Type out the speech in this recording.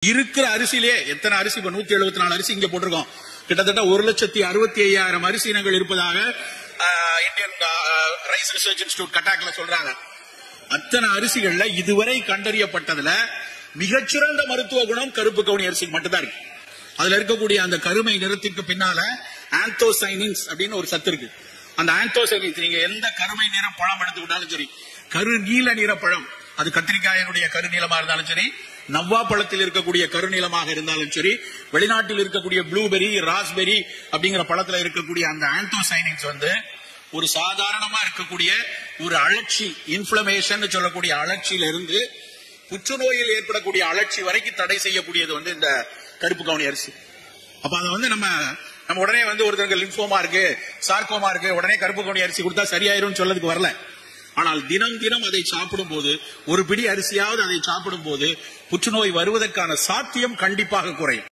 இருக்கிற அரிசியிலே எத்தனை அரிசி, இப்ப 174 அரிசி இங்க போட்டிருக்கோம். கிட்டத்தட்ட 1,65,000 அரிசி இனங்கள் இருப்பதாக இந்தியன் ரைஸ் ரிசர்ச் இன்ஸ்டிடியூட் கட்டாக்ல சொல்றாங்க. அத்தனை அரிசிகள்ல இதுவரை கண்டறியப்பட்டதுல மிகச்சிறந்த மருத்துவ குணம் கருப்பு கவுனி அரிசிக்கு மட்டும்தான் இருக்கு. அதுல இருக்கக்கூடிய அந்த கருமை நிறத்திற்கு பின்னால ஆந்தோசைனின்ஸ் அப்படின்னு ஒரு சத்து இருக்கு. அந்த ஆந்தோசைனின்ஸ் நீங்க எந்த கருமை நிற பழம் எடுத்துக்கிட்டாலும் சரி, கரு நீல நிற பழம், அது கத்திரிக்காயினுடைய கருநீளமா இருந்தாலும் சரி, நவ்வா பழத்தில் இருக்கக்கூடிய கருநீளமாக இருந்தாலும் சரி, வெளிநாட்டில் இருக்கக்கூடிய ப்ளூபெரி, ராஸ்பெரி அப்படிங்கிற பழத்துல இருக்கக்கூடிய அந்த ஆந்தோசைனின்ஸ் ஒரு சாதாரணமா இருக்கக்கூடிய ஒரு அழற்சி, இன்ஃபிளமேஷன் சொல்லக்கூடிய அழற்சியில இருந்து புற்றுநோயில் ஏற்படக்கூடிய அழற்சி வரைக்கும் தடை செய்யக்கூடியது இந்த கருப்பு கவுனி அரிசி. அப்ப அதை நம்ம உடனே ஒருத்தருக்கு லிம்போமா இருக்கு, சார்கோமா இருக்கு, உடனே கருப்பு கவுனி அரிசி கொடுத்தா சரியாயிரும் சொல்லதுக்கு வரல. ஆனால் தினம் தினம் அதை சாப்பிடும் போது, ஒரு பிடி அரிசியாவது அதை சாப்பிடும் போது புற்றுநோய் வருவதற்கான சாத்தியம் கண்டிப்பாக குறையும்.